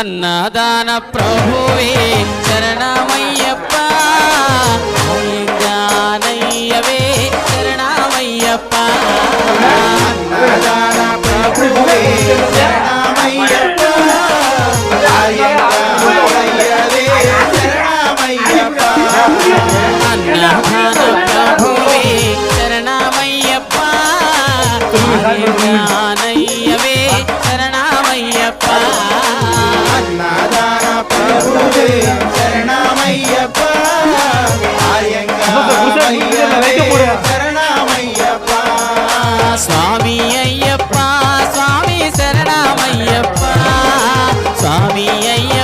అన్నదాన ప్రభువే శరణమయ్యప్ప అయ్యగానయ్యవే శరణమయ్యప్ప అన్నదాన ప్రభువే శరణమయ్యప్ప అయ్యగానయ్యవే శరణమయ్యప్ప అన్నదాన ప్రభువే శరణమయ్యప్ప అయ్యగానయ్యవే శరణమయ్యప్ప అన్నదాన ప్రభువే శరణమయ్యప్ప అయ్యగానయ్యవే శరణమయ్యప్ప స్వామి అయ్యప్ప స్వామి శరణమయ్యప్ప స్వామి అయ్యప్ప